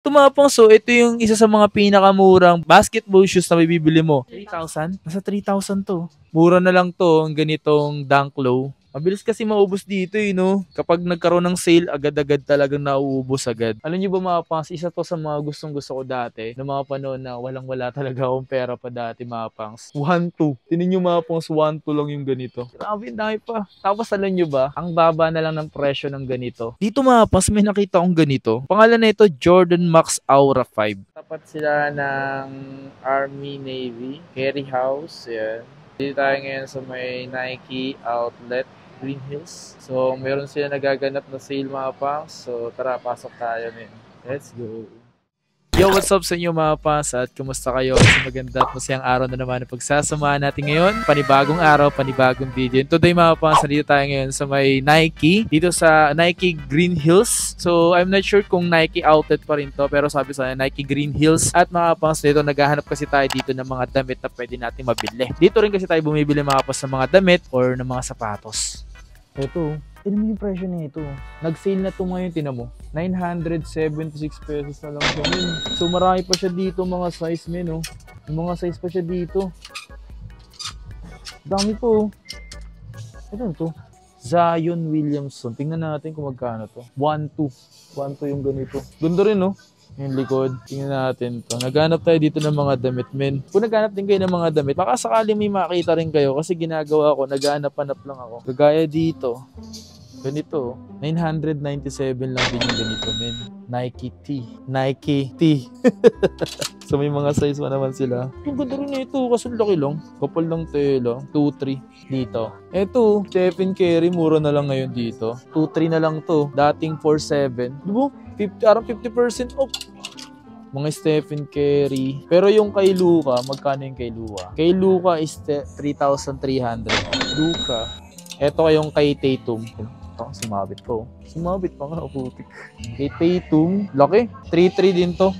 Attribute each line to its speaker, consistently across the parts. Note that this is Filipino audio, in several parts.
Speaker 1: Tumapang, so ito yung isa sa mga pinakamurang basketball shoes na mabibili mo. 3,000? Nasa 3,000 to. Mura na lang to, ang ganitong Dunk Low. Mabilis kasi maubos dito no. Kapag nagkaroon ng sale, agad-agad talagang nauubos agad. Alam niyo ba mga pangs, isa to sa mga gustong-gusto ko dati. Na mga panahon na walang-wala talaga akong pera pa dati mga pangs. 1-2. Tinin niyo mga pangs, 1-2 lang yung ganito. Grabe, dami pa. Tapos alam niyo ba, ang baba na lang ng presyo ng ganito. Dito mga pangs, may nakita akong ganito. Pangalan na ito, Jordan Max Aura 5. Tapat sila ng Army Navy. Carry House, yan. Dito tayo ngayon sa may Nike outlet. Green Hills. So, meron sila nagaganap na sale mga pangs. So, tara, pasok tayo ngayon. Let's go. Yo, what's up sa inyo mga pangs? At kumusta kayo? Sa maganda at masayang araw na naman na pagsasamahan natin ngayon. Panibagong araw, panibagong video. And today mga pangs, dito tayo ngayon sa may Nike. Dito sa Nike Green Hills. So, I'm not sure kung Nike outlet pa rin to. Pero sabi sa Nike Green Hills. At mga pangs, dito naghahanap kasi tayo dito ng mga damit na pwede natin mabili. Dito rin kasi tayo bumibili mga pangs ng mga damit or ng mga sapatos. Ito, tinan mo yung presyo nito. Nag-sale na ito ngayon, tinan mo. 976 pesos na lang siya, men. So, marami pa siya dito mga size, men, oh. Yung mga size pa siya dito. Dami po, oh. Ito to. Zion Williamson. Tingnan natin kung magkano to. 1-2. 1-2 yung ganito. Ganda rin, oh. Yung likod. Tingnan natin to. Naghanap tayo dito ng mga damit, men. Kung naghanap din kayo ng mga damit, baka sakali may makita rin kayo kasi ginagawa ko, naghanap-hanap lang ako. Kagaya dito. Ganito. 997 lang din yung ganito, men. Nike T. Nike T. So may mga size pa naman sila. Yung ganda rin ito kasi laki lang. Kapal lang tela. 2-3 dito. Ito, Stephen Curry, mura na lang ngayon dito. 2-3 na lang to. Dating 4-7. Diba? 50% off. Mga Stephen Curry. Pero yung kay Luka, magkano yung kay Luka? Kay Luka is 3,300. Luka. Ito kayong kay Tatum. Ito, sumabit ko. Sumabit pa nga, putik. Kay Tatum, laki. 3,300 din to.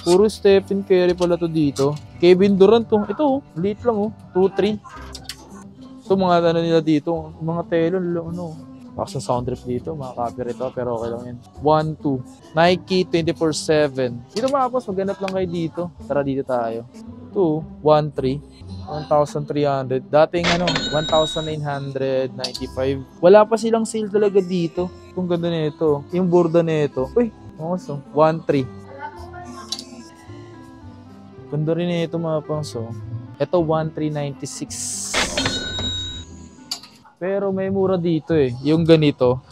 Speaker 1: Puro Stephen Curry pala to dito. Kevin Durant to. Ito, late lang 2,300. Ito, mga ano nila dito. Mga telo, ano. Baka sa sound trip dito, mga copyright to, pero okay lang yun. 1-2. Nike 24/7. Dito makapos, maghanap lang kayo dito. Tara dito tayo. 2, 1-3. 1,300. Dating 1,995. Wala pa silang sale talaga dito. Kung ganda nito. Yung borda nito. Uy, awesome. 1-3. Ganda rin nito mga pangso. Ito 1,396. Pero may mura dito yung ganito.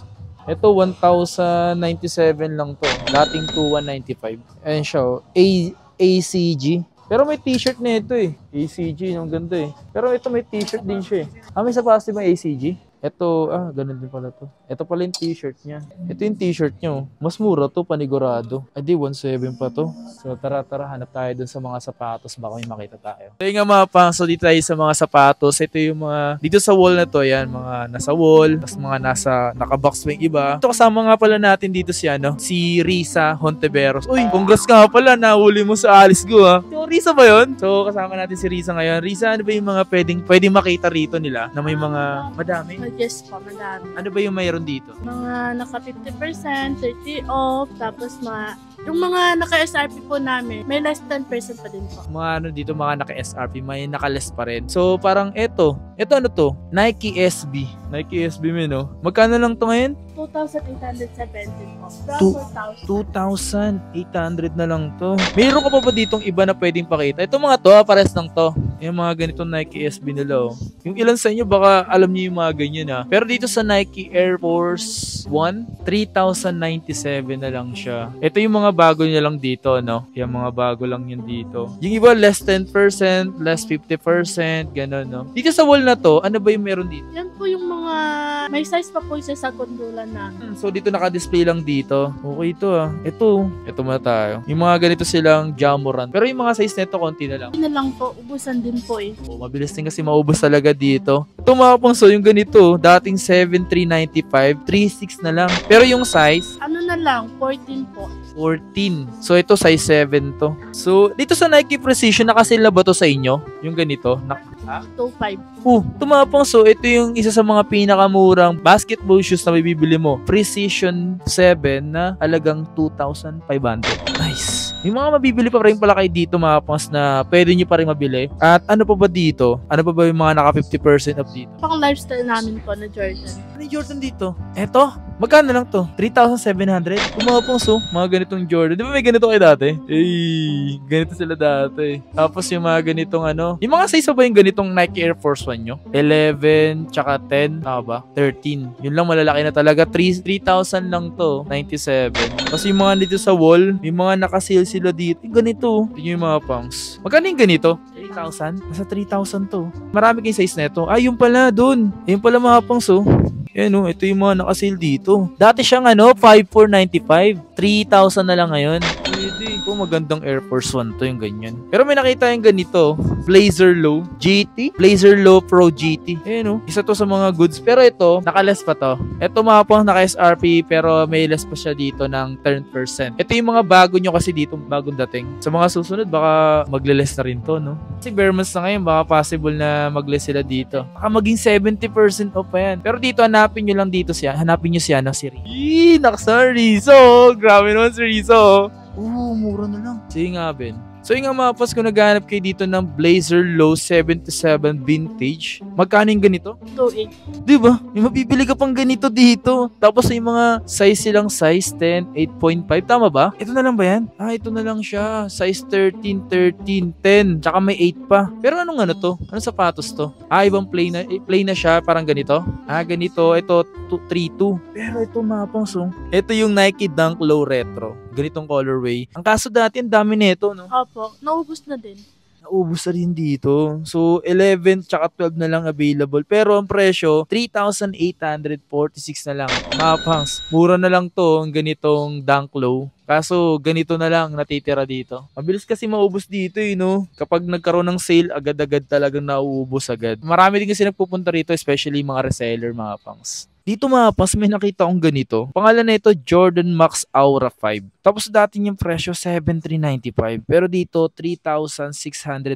Speaker 1: Ito 1,097 lang to. Dating 2,195. Ayan siya ACG. Pero may t-shirt na ito ACG, yung ganda Pero ito may t-shirt din siya may sapatos ba ACG? Ito, ganun din pala to. Ito pala yung t-shirt niya. Ito yung t-shirt niya. Mas mura to, panigurado. Di 1,700 pa to. So tara, hanap tayo dun sa mga sapatos. Baka may makita tayo. Ito nga mga pang, so dito tayo sa mga sapatos. Ito yung mga, dito sa wall na to, yan, mga nasa wall. Tapos mga nakabox pa yung iba. Ito kasama nga pala natin dito si Risa Hontiveros. Uy, congrats nga pala, nahuli mo sa Alice Go So Risa ba yun? So kasama natin si Risa ngayon. Risa, ano ba yung mga pwedeng makita rito nila na may mga madami?
Speaker 2: Yes po, madami.
Speaker 1: Ano ba yung mayroon dito?
Speaker 2: Mga naka 50%, 30 off, tapos yung mga naka-SRP po namin, may less 10% pa din po.
Speaker 1: Mga dito, mga naka-SRP, may naka-less pa rin. So, parang ito ano to? Nike SB. Nike SB Magkano lang to ngayon?
Speaker 2: 2,870 po.
Speaker 1: 2,800 na lang to. Mayroon ka pa ba ditong iba na pwedeng pakita? Ito mga to, pares lang to. Yung mga ganitong Nike SB nila Yung ilan sa inyo, baka alam niyo yung mga ganyan Pero dito sa Nike Air Force 1, 3,097 na lang siya. Ito yung mga bago niya lang dito, Yung mga bago lang yun dito. Yung iba, less 10%, less 50%, gano'n, Dito sa wall na to, ano ba yung meron dito?
Speaker 2: Yan po yung mga, may size pa po siya sa kondulan namin.
Speaker 1: So, dito naka-display lang dito. Okay ito Ito muna tayo. Yung mga ganito silang Jamoran. Pero yung mga size nito, konti na lang.
Speaker 2: Hindi na lang po, ubusan din po
Speaker 1: Mabilis din kasi maubos talaga dito. Ito mga pangso, yung ganito, dating 7,395, 3,600 na lang. Pero yung size,
Speaker 2: ano na lang, 14 po.
Speaker 1: 14. So, ito size 7 to. So, dito sa Nike Precision, nakasale na ba to sa inyo? Yung ganito? Ha?
Speaker 2: 2.5.
Speaker 1: Tumapang. So, ito yung isa sa mga pinakamurang basketball shoes na mabibili mo. Precision 7 na halagang 2,500. Nice. May mga mabibili pa rin pala kayo dito mga pangs na pwede nyo pa rin mabili. At ano pa ba dito? Ano pa ba yung mga naka 50% off dito?
Speaker 2: Pang lifestyle namin po na Jordan.
Speaker 1: Ano yung Jordan dito? Eto? Magkano lang to? 3,700? Kumapang so, mga ganitong Jordan. Di ba may ganito kayo dati? Eh, ganito sila dati. Tapos yung mga ganitong ano. Yung mga size ba yung ganitong Nike Air Force 1 nyo? 11, tsaka 10, tama ba? 13. Yun lang malalaki na talaga. 3,000 lang to. 97. Tapos yung mga dito sa wall, yung mga nakasale sila dito. Yung ganito. Tingnan yung mga pangs. Magkano yung ganito? 3,000? Nasa 3,000 to. Marami kayong size na ito. Ay, yung pala dun. Yung pala mga pangs oh. Yan o, ito yung mga nakasale dito. Dati siyang 5,495. 3,000 na lang ngayon. Pwede. Ito magandang Air Force 1 to yung ganyan. Pero may nakita yung ganito. Blazer Low GT. Blazer Low Pro GT. Yan o. Isa to sa mga goods. Pero ito, nakaless pa to. Ito mga pang naka-SRP pero may less pa siya dito ng 10%. Ito yung mga bago nyo kasi dito, bagong dating. Sa mga susunod, baka magle-less na rin to, no? Kasi bare months na ngayon, baka possible na mag-less sila dito. Baka maging 70% off pa yan. Pero dito, hanapin nyo lang dito siya. Hanapin nyo siya, si Rizzo. Yee, nakasa Rizzo. Grabe naman si Rizzo. Mura na lang. Sige nga, Ben. So yung nga mapas kung naghanap kayo dito ng Blazer Low 77 Vintage, magkano yung ganito?
Speaker 2: 2.8.
Speaker 1: Diba? May mabibili ka pang ganito dito. Tapos yung mga size silang size 10, 8.5. Tama ba? Ito na lang ba yan? Ito na lang siya. Size 13, 13, 10. Tsaka may 8 pa. Pero anong ano to? Anong sapatos to? Ibang plain na siya. Parang ganito. Ganito. Ito, 3.2. Pero ito mapang song. Ito yung Nike Dunk Low Retro. Ganitong colorway. Ang kaso dati, ang dami nito, no?
Speaker 2: Opo, naubos na din.
Speaker 1: Naubos na rin dito. So, 11 tsaka 12 na lang available. Pero ang presyo, 3,846 na lang. Mapangs. Mura na lang to, ang ganitong Dunk Low. Kaso, ganito na lang natitira dito. Mabilis kasi maubos dito, no? Kapag nagkaroon ng sale, agad-agad talagang nauubos agad. Marami din kasi nagpupunta rito, especially mga reseller, mga pangs. Dito mga pas, may nakita akong ganito. Pangalan na ito, Jordan Max Aura 5. Tapos dati yung presyo, 7,395. Pero dito, 3,697.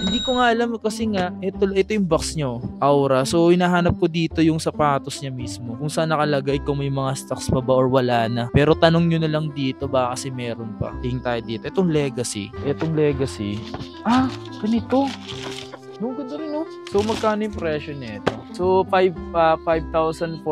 Speaker 1: Hindi ko nga alam kasi nga, ito yung box nyo, Aura. So, hinahanap ko dito yung sapatos niya mismo. Kung saan nakalagay, kung may mga stocks pa ba or wala na. Pero tanong nyo na lang dito, baka kasi meron pa. Tingin tayo dito. Itong Legacy. Ganito. Nung ganda rin, no? So, magkano yung presyo nito? So, 5,457.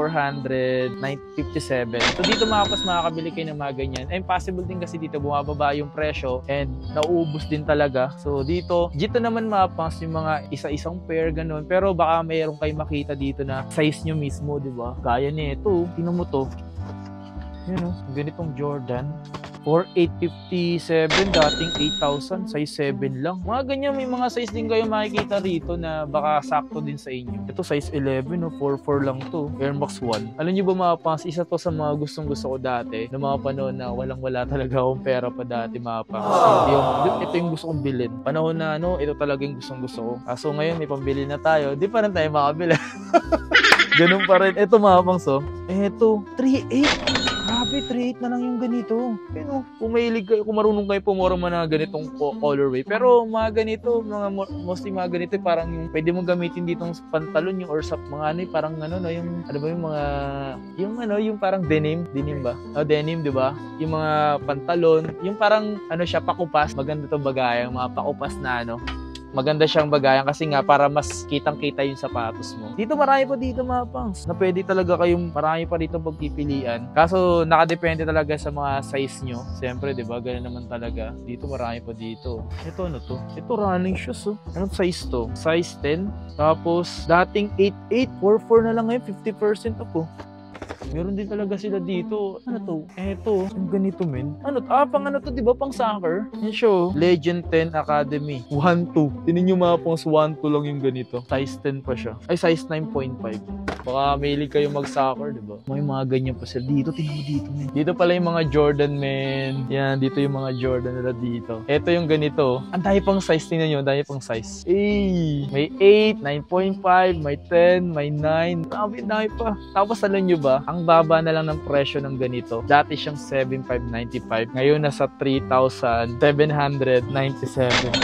Speaker 1: So, dito makakabili kayo ng mga ganyan. And possible din kasi dito bumababa yung presyo and nauubos din talaga. So, dito naman mapas yung mga isa-isang pair, ganun. Pero baka mayroon kayo makita dito na size nyo mismo, di ba? Kaya nito. Tingnan mo to. Yun, no? Ganitong Jordan. 4,857, dating 8,000, size 7 lang. Mga ganyan, may mga size din kayo makikita rito na baka sakto din sa inyo. Ito size 11, no? 4,4 lang to. Air Max 1. Alam nyo ba mga pants, isa to sa mga gustong-gusto ko dati, na mga panahon na walang-wala talaga akong pera pa dati, mga pants. Ito yung gusto kong bilhin. Panahon na ito talaga yung gustong-gusto ko. So ngayon, may pambili na tayo. Di pa rin tayo makabili. Ganun pa rin. Ito mga pants, Ito, 3,800. Grabe, 3,800 na lang yung ganito. Pero kung mahilig kayo, kung marunong kayo pumorma na ganitong colorway. Pero mga ganito, mostly mga ganito, parang yung pwede mong gamitin ditong pantalon yung or sa mga parang yung parang denim ba? Denim, di ba? Yung mga pantalon, yung parang siya, pakupas. Maganda to bagayang, mga pakupas na maganda siyang bagayan kasi nga para mas kitang-kita yung sapatos mo. Dito marami pa dito mga pangs na pwede talaga kayong marami pa dito pagpipilian. Kaso nakadepende talaga sa mga size nyo. Siyempre, di ba? Ganun naman talaga. Dito marami pa dito. Ito ano to? Ito running shoes Anong size to? Size 10. Tapos dating 8,844 na lang ngayon. 50% off Meron din talaga sila dito. Ano to? Eto. Ang ganito, men. Pang to, di ba? Pang soccer. Yan siya, Legend 10 Academy. 1-2. Tinin nyo mga pangs 1-2 lang yung ganito. Size 10 pa siya. Ay, size 9.5. Baka mahilig kayo mag-soccer, di ba? May mga ganyan pa sila. Dito, tingnan mo dito, men. Dito pala yung mga Jordan, men. Yan, dito yung mga Jordan nila dito. Eto yung ganito. Ang dami pang size. Tingnan nyo, ang dami pang size. May 8, 9.5, may 10, may 9. Dami pa. Tapos alam nyo ba? Ang baba na lang ng presyo ng ganito. Dati siyang 7,595. Ngayon nasa 3,797.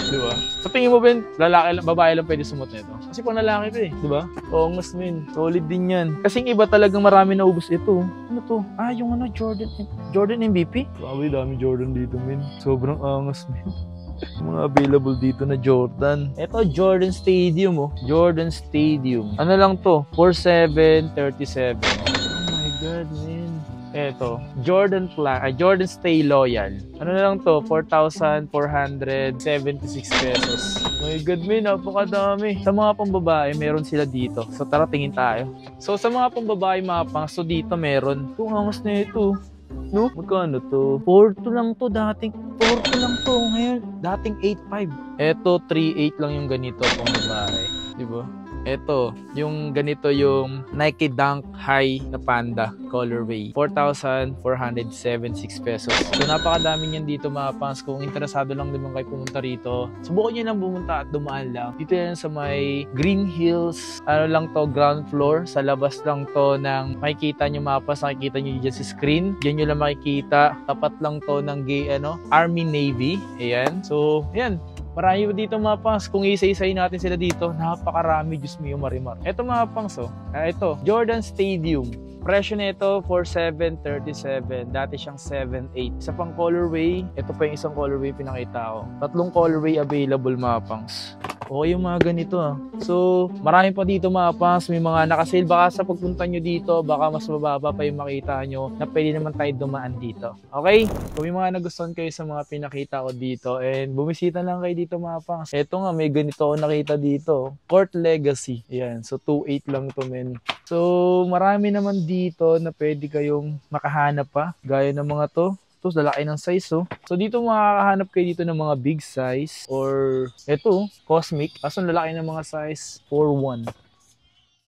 Speaker 1: Diba? Sa tingin mo, Ben, lalaki lang, babae lang pwede sumot nito? Kasi pang lalaki to eh. Diba? Oo, mas min. Solid din yan. Kasing iba talagang marami na ubos ito. Ano to? Yung Jordan MVP? Grabe, dami Jordan dito, min. Sobrang angas, min. Mga available dito na Jordan. Ito, Jordan Stadium, oh. Jordan Stadium. Ano lang to? 4,737. Oh my God, man. Ito, Jordan Stay Loyal. Ano na lang to? 4,476 pesos. Oh my God, man. Napakadami. Sa mga pambabae, meron sila dito. So, tara, tingin tayo. So, sa mga pambabae, so dito meron. Kung angas na ito. No? Magkano to? 4,2 lang to dating. 4,2 lang to. Ngayon, dating 8,500. Eto, 3,800 lang yung ganito pang babae. Diba? Eto, yung ganito yung Nike Dunk High na Panda colorway. 4,476 pesos. So, napakadami niyan dito mga pangs. Kung interesado lang naman kayo pumunta rito, subukan niyo lang pumunta at dumaan lang. Dito yan sa may Green Hills. Ano lang to, ground floor. Sa labas lang to ng makikita nyo mapas. Nakikita nyo dyan sa screen. Diyan nyo lang makikita. Tapat lang to ng Army Navy. Ayan. So, ayan. Marami dito mga pangs. Kung isa-isayin natin sila dito, napakarami. Diyos mio, marimar. Ito mga pangs, ito, Jordan Stadium. Presyo nito, 4,737. Dati siyang 7,800. Isa pang colorway. Ito pa yung isang colorway pinakita ko. 3 colorway available mga pangs. Okay yung mga ganito So, marami pa dito mga pangs. May mga nakasale. Baka sa pagpunta nyo dito, baka mas mababa pa yung makita nyo na pwede naman tayo dumaan dito. Okay? Kung may mga nagustuhan kayo sa mga pinakita ko dito and bumisita lang kayo dito mga pangs. Ito nga, may ganito ako nakita dito. Court Legacy. Ayan. So, 2,800 lang to, men. So, marami naman dito na pwede kayong makahanap pa. Gaya ng mga to. Ito, lalaki ng size, So, dito makakahanap kayo dito ng mga big size or ito, cosmic. Kaso lalaki ng mga size 4,1.